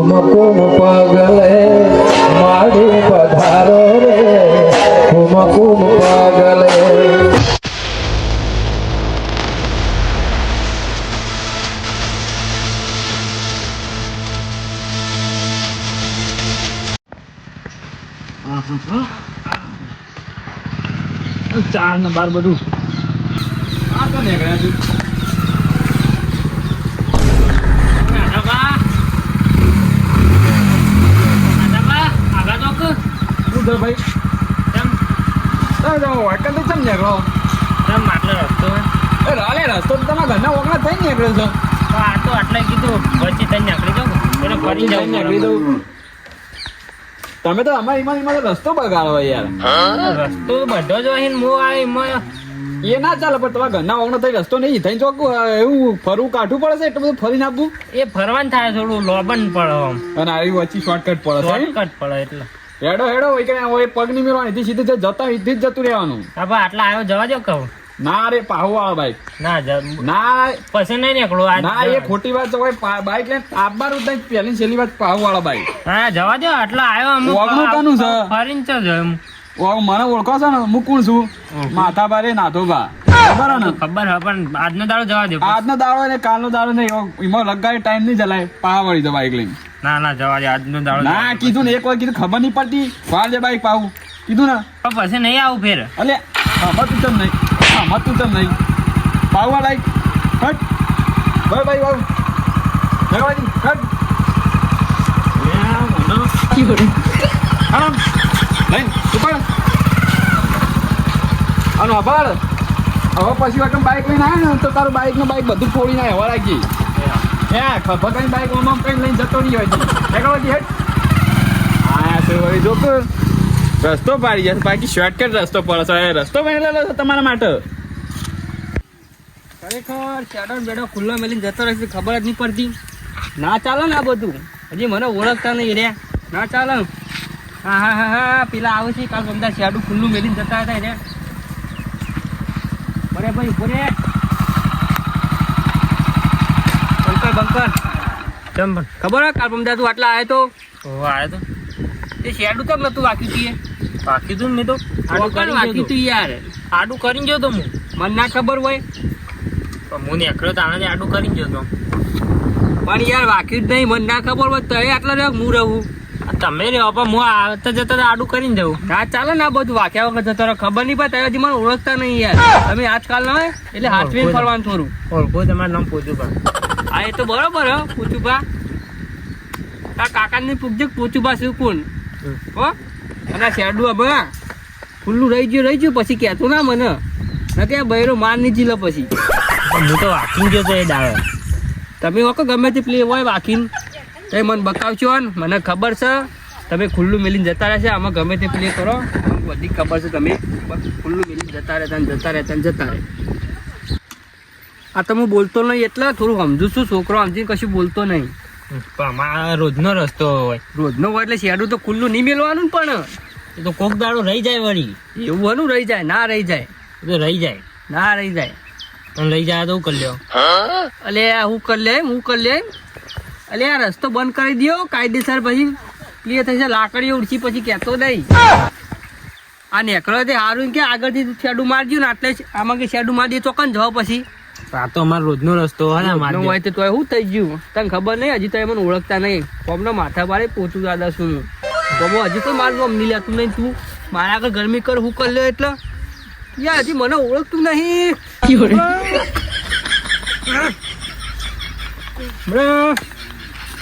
કુમકુમ પગલે માડી પધારો રે કુમકુમ પગલે. ચાર ને બાર બધું આ તો નીકળ્યા તું ભાઈ રસ્તો તો તમારા ઘરના ઓગણા થઈ નીકળ્યો છો. આ તો આટલે કીધું વચ્ચે તઈ નીકળી જાવ એને ફરી જાવ નીકળી દઉં. તમે તો અમારી ઈમાન રસ્તો બગાડો યાર. રસ્તો બધો જ હોય ને હું આ એમાં એ ના ચાલે પણ તમારા ઘરના ઓગણા થઈ રસ્તો નહીં થઈ ચોખ્ખું એવું ફરવું કાઢવું પડે છે એટલું બધું ફરીને આપવું. એ ફરવાનું થાય થોડું લોબન પડે આમ અને આવી વચ્ચે શોર્ટકટ પડે છે. શોર્ટકટ પડે એટલે હેડો હેડો હોય કે હોય પગ નહીં મેળવાનું એથી સીધું જતા એથી જ જતું રહેવાનું. હા પણ આટલા આવ્યો જવા દો કહું ના રે પાહુ વાળો બાઈક ના ના પછી નહીં નીકળું ના એ ખોટી વાત છે. બાઈક લઈને આપબાર ઉતારી પહેલી છેલ્લી વાત પાહુ વાળો બાઈક. હા જવા દો આટલા આવ્યો ઓગણું કાનું છે? ફરીને ચો જો એમ મને ઓળખો છો ને હું કોણ છું? માથા બારે નાથો બા ખબર ને? ખબર હે પણ આજનો દાડો જવા દો. આજનો દાડો ને કાલનો દાડો નહીં એમાં લગાવી ટાઈમ નહીં જલાય પાહા વળી તો બાઈક લઈને. ના ના જવા દે આજનો દાડો ના કીધું ને એક વાર કીધું ખબર નહીં પડતી વાળ જે બાઈક પાહું કીધું ને પણ પછી નહીં આવું ફેર અલે મતું ચમ નહીં મતું ચમ નહીં પાહું લાઈક હટ બરાબર ભાઈ બાબુ જગવાજી હટ લઈને ઉપર અને અભાર હવે પછી વખત બાઈક લઈને આવ્યો ને તો તારું બાઈક નું બાઈક બધું ફોડીને હવા રાખી ખબર કઈ બાઈક ઓમાં કઈ લઈને જતો નહીં હોય જગવાજી હટ હા સર વળી જો રસ્તો પાડી જશે બાકી શોર્ટકટ રસ્તો પડે છે રસ્તો બનેલો છે તમારા માટે. ખરેખર શેડો બેડો ખુલ્લો મેલીને જતો રહેશે ખબર જ નહીં પડતી. ના ચાલે ને આ બધું હજી મને ઓળખતા નહીં રે ના ચાલે. હા હા હા હા પેલા આવે છે કાલ બધા શેડું ખુલ્લું મેલીને જતા હતા રે બરે ભાઈ બોરે બંકર બંકર ચમ ખબર હે કાલ બધા તું આટલા આવ્યો તો આવ્યો તો તે શેડું તો નતું વાક્યું તું વાક્યું તું નહીં તો આડું કરી વાક્યું તું યાર આડું કરીને ગયો તો હું મને ના ખબર હોય હું નીકળ્યો તાણે આડું કરીને ગયો તો પણ યાર વાક્યું જ નહીં મને ના ખબર હોય તો આટલા રહે હું રહું તમે રહ્યો પણ હું આવતા જતા આડું કરીને જવું ના ચાલે ને આ બધું વાક્યા વખત જતો ખબર નહીં પડે હજી મને ઓળખતા નહીં યાર તમે આજકાલ ના હોય એટલે હાથવીને ફરવાનું થોડું ઓળખો તમારું નામ પોચુભા હા એ તો બરોબર હો પોચુભા આ કાકાને પૂછજો પોચુભા શું કોણ હો અને શેડું હવે ખુલ્લું રહી ગયું પછી કહેતો ના મને ના કે બૈરો માર નહીં જીલો પછી હું તો વાકીને ગયો તો એ દાડો તમે વખત ગમે તે પ્લે હોય વાકીને તો મને બકાવશો ને મને ખબર છે તમે ખુલ્લું મેલીને જતા રહેશે આમાં ગમે તે પ્લે કરો બધી ખબર છે તમે ખુલ્લું મેલીને જતા રહેતા રહે આ તો હું બોલતો નહીં એટલે થોડું સમજુ છું છોકરો સમજીને કશું બોલતો નહીં રોજનો રસ્તો હોય રોજનો હોય એટલે શેડું તો ખુલ્લું નહીં મેળવાનું પણ એ તો કોક દાડો રહી જાય વળી એવું હનું રહી જાય ના રહી જાય તો રહી જાય ના રહી જાય પણ રહી જાય તો હું કરી લ્યો અલે હું કરી લે અલે આ રસ્તો બંધ કરી દો કાયદેસર પછી ક્લિયર થશે લાકડીઓ ઉડશી પછી કહેતો નહીં આ નેકળો તે સારું કે આગળથી શેડું મારજો ને એટલે આમાં કે શેડું મારી દે ચોકન જવા પછી આ તો અમારો રોજનો રસ્તો હોય તો શું થઈ ગયું તને ખબર નહીં હજી તો મને ઓળખતા નહીં કોમનો માથા બારે પોચું દાદા શું કોમો હજી તો મારું આમ નહીં લેતું નહીં તું મારા આગળ ગરમી કર હું કરી લ્યો એટલે યાર હજી મને ઓળખતું નહીં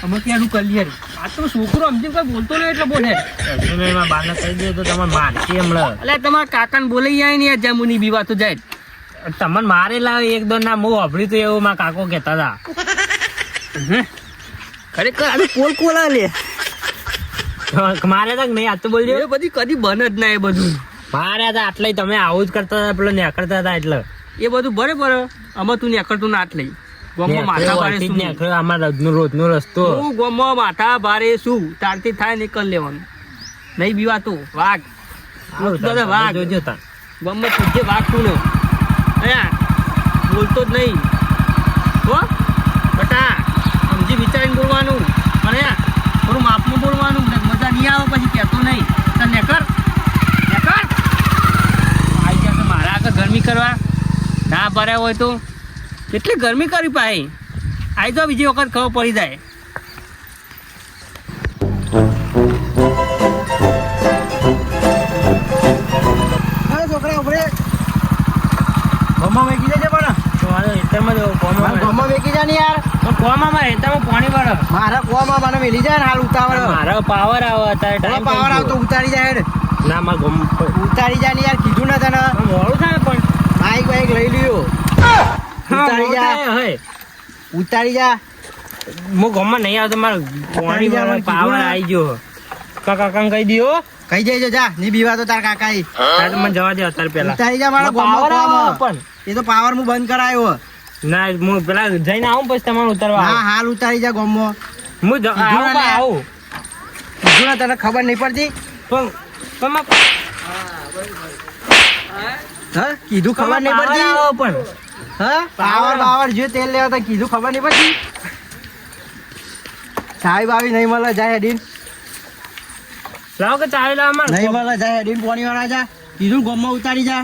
અમે ક્યાંનું કરી યાર આ તો છોકરો સમજી કઈ બોલતો નહીં એટલે બોલે બાને કહી દે તો તમે મારતી હમણાં એટલે તમારા કાકાને બોલાઈ જાય ને યાર જામુની બીવા તો જાય તમને મારેલા એક દો ના હું વાપર્યું તો એવું મારા કાકો કહેતા હતા ખરેખર આને કોલા લે મારે તક નહીં આ તો બોલજો એ બધી કદી બન જ ના એ બધું મારે હતા આટલે તમે આવું જ કરતા હતા પેલો નેકળતા હતા એટલે એ બધું બરાબર આમાં તું નેકળતું ના આટલે ગોમમાં માથા ભારે શું નેકળ આમાં રોજનો રસ્તો હું ગોમમાં માથા ભારે શું તારથી થાય નીકળ લેવાનું નહીં બીવાતું વાઘ વાઘ જોજો તા ગોમમાં પૂછે વાઘ તું ને બોલતો જ નહીં હો બટા સમજી વિચારીને બોલવાનું અને ભર્યા હોય તો કેટલી ગરમી કરી પાઈ આવી તો બીજી વખત ખબર પડી જાય. છોકરા ઉભરે ગોમાં વેચી દેજે પણ ખેતરમાં ગોમાં વેચી જા ને યાર. તો કોમાં મારે ખેતરમાં પાણી વળે મારા કોમાં મને વેલી જાય ને હાલ ઉતાવળ. મારો પાવર આવે અત્યારે ટાઈમ પાવર આવતો ઉતારી જાય ને. ના મારે ગમ ઉતારી જાય ને યાર કીધું ને તને. મોડું થાય પણ બાઈક લઈ લ્યો. ઉતારી જા ઉતારી જા. હું ગમમાં નહીં આવતો મારે પાણી વાળો પાવર આવી ગયો. કાકા કહી દો કઈ જાય જા ની બીવા તો તાર કાકા મને જવા દે અત્યારે પેલા ઉતારી જા મારા પાવર ગોમાં પણ એ તો પાવર હું બંધ કરાયો. ના હું પેલા જઈને આવું પછી તમારે ઉતારવા હા હાલ ઉતારી જા ગોમાં. હું આવું કીધું ને તને ખબર નહીં પડતી. પણ હા કીધું ખબર નહીં પડતી. પણ હા પાવર જો તેલ લેવા તો કીધું ખબર નહીં પડતી. સાહેબ આવી નહીં મળે જાય હેડીન લાવો કે ચાવી લાવ નહીં મળે જાય હેડીન પાણી વાળા જા. કીધું ગોમાં ઉતારી જા.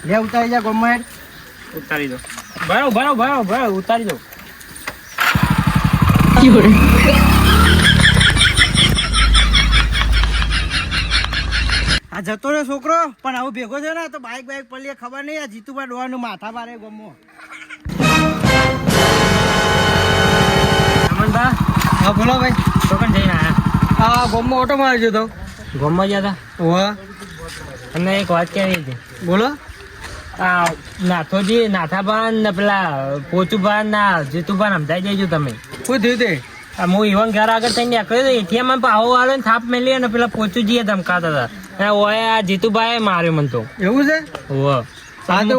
લે ઉતારી જા ગોમાં હેડ. ઉતારી દો બરાબર ઉતારી દો. આ જતો રહ્યો છોકરો પણ આવું ભેગો છે ને તો બાઈક પડીએ ખબર નહીં. આ જીતુભાઈ ડોવાનું માથા મારે ગમો. અમનભા હા બોલો ભાઈ. તો પણ જઈને આયા હા ગમમાં ઓટો મારી જતો. ગમમાં ગયા ઓહ હતા અને એક વાત કહેવી હતી. બોલો. આ નાથોજી નાથાભાન ને પેલા પોચુભાન ના જીતુભાન સમજાઈ જજો તમે. શું થયું તે? હું ઈવન ઘર આગળ થઈને નીકળ્યો એટીએમ પાવો વાળો ને થાપ મેલી અને પેલા પોચુજીએ ધમકાતા હતા અને ઓય આ જીતુભાઈ માર્યો મને તો. એવું છે? ઓહ હા તો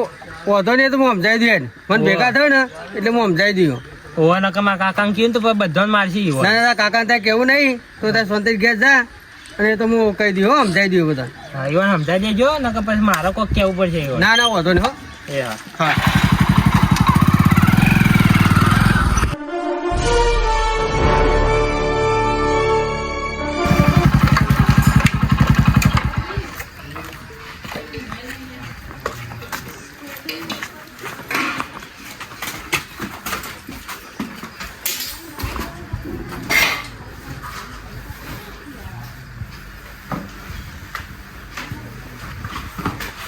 વાંધો નહીં તો હું સમજાવી દઉં. મને ભેગા થયો ને એટલે હું સમજાવી દઉં. ઓવા નકર મારા કાકા કહ્યું તો બધાને મારશે ઈવન. ના ના કાકા ત્યાં કેવું નહીં તો ત્યાં સોનતેજ ઘેર જા અને તો હું કહી દઉં હો સમજાવી દઉં બધા. હા ઈવન સમજાઈ દેજો નકર પછી મારે કોઈક કહેવું પડશે ઈવન. ના ના વાંધો નહીં હો. એ હા હા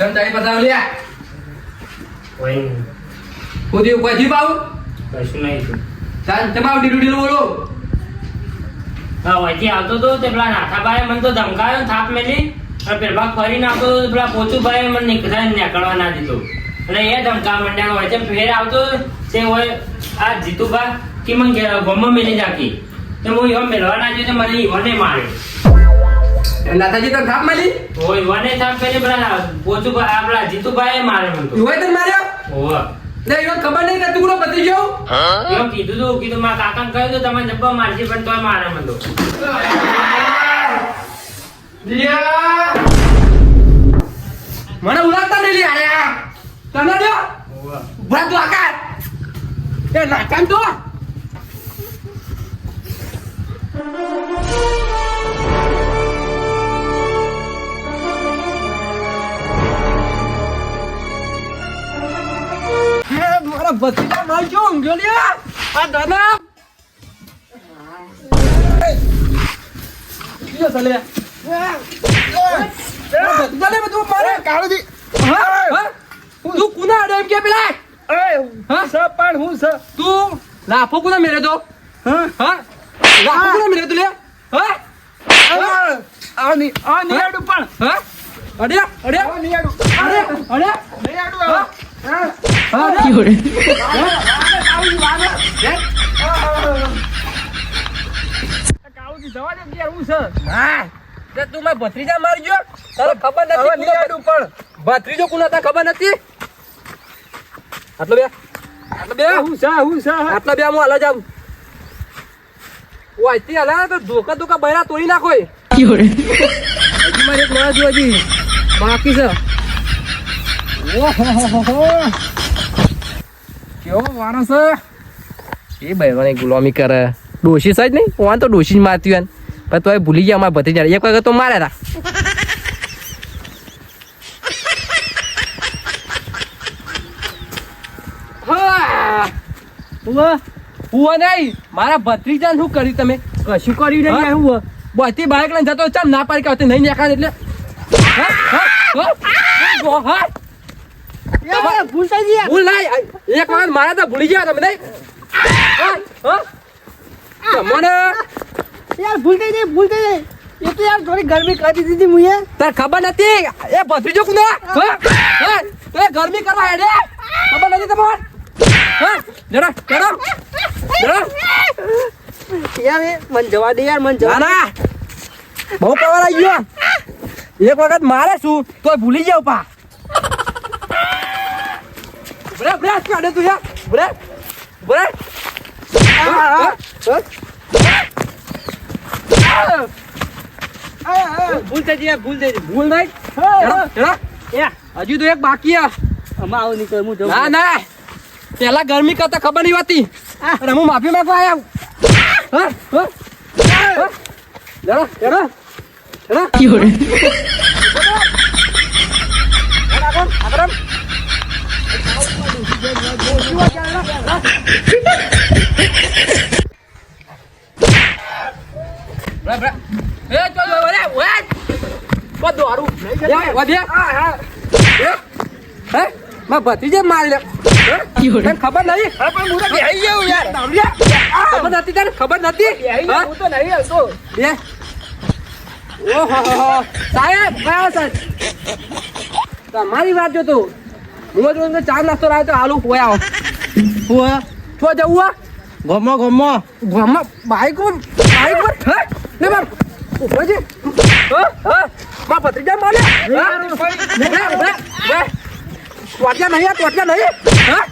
તમ તારી પતાવ લ્યા કોઈ નહીં. ઉધી કોઈ થી પાઉ કશું નહીં થયું. તાન તમાવ ડીડુડી બોલો. હા વહીથી આવતો હતો તે પેલા નાથાભાઈ મને તો ધમકાયો થાપ મેલી અને પેલા ફરીને આવતો હતો પેલા પોચુભાઈ મને નીકળવા ના દીધો અને એ ધમકા મંડ્યા હોય છે ફેર આવતો તે હોય આ જીતુભા કે મને ગમમાં મેલી નાખી તો હું એવા મેળવા ના જોયું તો મને ઈવને માર્યો. નાથાજી તને થાપ મારી હોય ઈવને થાપ મેલી પેલા પોચુભાઈ આપણા જીતુભાઈ મારે મને તો. યુવાય તને માર્યો હોવે ને ઈવન ખબર નહીં કે તું ગુનો બધી ગયો. એમ કીધું મારા કાકાને કહ્યું તો તમે જબ્બા મારશે પણ તોય મારે મને તો. દિયા મને ઉલાતા નહીં લી આયા તને દો હોવે ભરા તું આકાર એ નાકામ તો મારા ભત્રીજા માર જો ઊંઘ્યો લ્યા આ દાદા યો ચાલે ભત્રીજાને બધું મારે કાળુજી હા તું કુના આડે એમ કે પેલા હા સ પણ હું સ તું લાફો કુના મેરે દો હા લાફો કુના મેરે તું લે હા આ નિયાડુ પણ હા અડે નિયાડુ અડે નિયાડુ હા તું મારા ભત્રીજા મારી ગયો તારે ખબર નથી પણ ભત્રીજો કોના તા ખબર નથી આટલો બે હું છે આટલા બે હું હાલ જાઉં ઓ આજથી હાલ તો ધોકા બૈરા તોડી નાખો હજી મારે એક માણસ હજી બાકી છે કેવો માણસ એ બૈરાની ગુલામી કરે ડોશી સાજ નહીં વાન તો ડોશી જ મારતી હોય પણ તો ભૂલી ગયા અમારા ભત્રીજા એક વખત તો માર્યા હતા હું નહીં મારા ભત્રીજા શું કર્યું તમે કશું કર્યું નહીં હા? હું બધી બાઈક લઈને જતો ચમ ના પાડી કે આવતી નહીં નીકળે એટલે હા? હા? હા? હા? ભૂલ થઈ ગઈ યાર. ભૂલ નહીં એક વખત મારા તો ભૂલી ગયા તમે નહીં હા? હા? તમને યાર ભૂલ થઈ ગઈ ભૂલ થઈ ગઈ. એ તો યાર થોડી ગરમી કરી દીધી મુએ. તાર ખબર નથી એ ભત્રીજો કોનો હા? હા? એ ગરમી કરવા હેડે ખબર નથી તમને હા? જરા જરા જરા યાર એ મન જવા દે યાર મન જવા ના ના બહુ કવાર આવી ગયો એક વખત મારે શું તોય ભૂલી જાવ પા બ્રે બ્રે કાઢે તું યાર બ્રે બ્રે ભૂલ થઈ ગઈ ભૂલ થઈ ગઈ ભૂલ નહીં ચલો, ચલો. હજુ તો એક બાકી આ આમાં આવું નહીં હું ના ના પેલા ગરમી કરતા ખબર નહીં હોતી અને હું માફી માંગવા આવ્યા હા? હા? હા? જરા જરા જરા ભત્રીજે મારી લે તને ખબર નહીં ખબર નથી તને ખબર નથી હા? બે ઓહો સાહેબ કયા સાહેબ તમારી વાત જો તું હું તો તમને ચાર નાસ્તો લાવ્યો તો હાલું પોયા છો જવું આ ગમો ગમો ગામમાં બાઈક પર હે લે બાપ ઉભો છે હા મા ભત્રીજા માલે ટોટિયા નહીં હા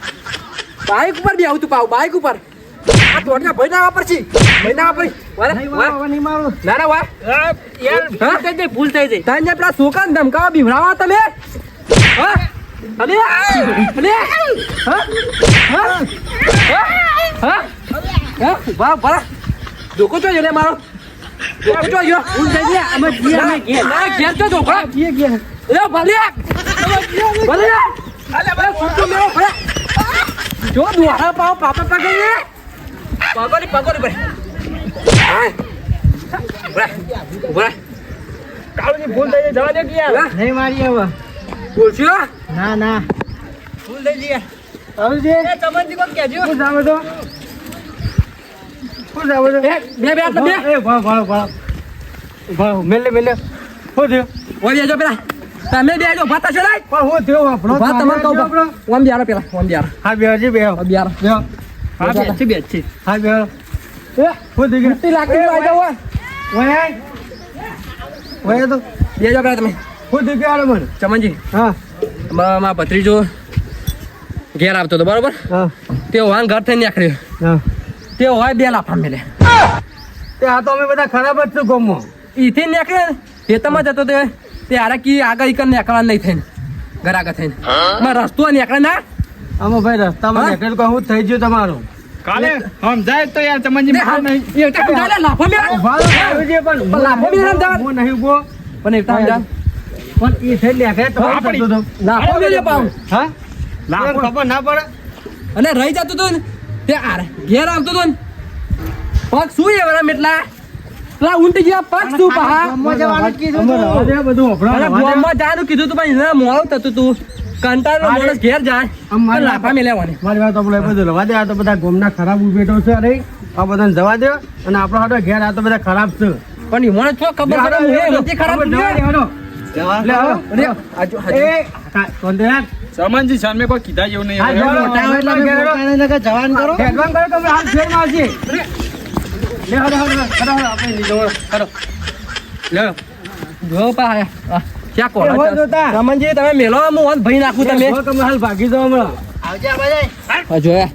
બાઈક ઉપર બી આવું તું પાવ બાઈક ઉપર આ ટોટિયા ભાઈ ના વાપર છે ભાઈ ના વાપરી નહીં મારું. ના ના વાહ યાર હા? થઈ ગઈ ભૂલ થઈ ગઈ તને પેલા છોકરાને ધમકાવા બીવડાવા તમે હા અલે અલે હા હા હા હા વાહ વાહ ધોકો તો જોલે મારો ધોકો તો જો ભૂલ થઈ ગઈ અમે ગયા અમે ગયા ના ઘેર તો ધોકો એ ભલે ભલે અલે ભાઈ ફૂટો મેરો ભલે જો દુહારા પાવ પાપા પગડી પગડી ભાઈ હા ઉભરા કાળુજી ભૂલ થઈ ગઈ જવા દે કે યાર નહીં મારી હવે. બોલશો ના ના ભૂલ થઈ ગઈ આવજે. એ ચમનજી કોક કહેજો શું જાવ તો શું જાવ તો બે બે આટલા બે એ ભાવ મેલે મેલે શું થયું ઓય બેજો પેલા તમે બેજો ભાતા છો લાય પણ હું થયું આપણો ભાત તમારે કહું ઓમ બિયારો પેલા ઓમ બિયારો હા બેહજી બેહો બિયારો બેહો હા બે છે હા બેહો એ શું થઈ ગયું તી લાકડી આવી જાવ ઓય ઓય તો બેજો પેલા તમે શું થઈ ગયું મને ચમનજી હા મારા ભત્રીજો ઘેર આવતો હતો બરોબર હા તે વાન ઘર થઈને નીકળ્યો હા તે હોય બે લાફા મેલે તે આ તો અમે બધા ખરાબ જ છું ગમો ઈથી નીકળે ખેતરમાં જતો તે આરા કી આગળ ઈકન નીકળવા નહીં થઈને ઘર આગળ થઈને મારા રસ્તો નીકળે ના આમાં ભાઈ રસ્તામાં હા? નીકળ્યું કે શું થઈ ગયું તમારું કાલે સમજાય તો યાર ચમનજી મારું નહીં એ તો તું લાફા મેલે ઉભા રહો, આવજે પણ પણ લાફો બી ના સમજાવત. હું નહીં ઉભો પણ એક ટાઈમ જા પણ એ થઈ નીકળે તો હા, શું થતું હતું? લાફો મેલે પાઉં હા લાફો. તમને ખબર ના પડે અને રહી જતું હતું ને તે આરે ઘેર આવતો હતો ને પગ શું એવડા મેટલા પેલા ઊંટી જેવા પગ શું પહા ગામમાં જવાનું કીધું હતું. અમારે હવે બધું અરે વપરાય. ગોમમાં જવાનું કીધું તું પણ એને મોડું થતું તું કંટાળો માણસ ઘેર જાય આમ મારી તો લાફા મેલેવાની મારી વાત આપણે બધું રવા દે આ તો બધા ગોમના ખરાબ ઉભેટો છે અરે આ બધાને જવા દે અને આપણો હાટો ઘેર આ તો બધા ખરાબ છે પણ ઈ મને શું ખબર છે કે હું નથી ખરાબ જવા દે, હાલો. જવા દે, હાલો. અરે આજુ એ કોન્ટ્રાક્ટ ચમનજી સામે કોઈ કીધા જેવું નહીં આ હવે. જો મોટા હોય એટલે અમે પોતાને કે જવાન કરો એડવાન્સ કરો તમે હાલ ફેર મારશે લે હાલો હાલો હાલો આપણે લીધો કરો લે જો પા ક્યાં કોણ એ હોય જોતા. રમણજી તમે મેલો હું વન ભઈ નાખું તમે જો તમે હાલ ભાગી જાઓ હમણાં આવજે આ બાજુ હા જોયા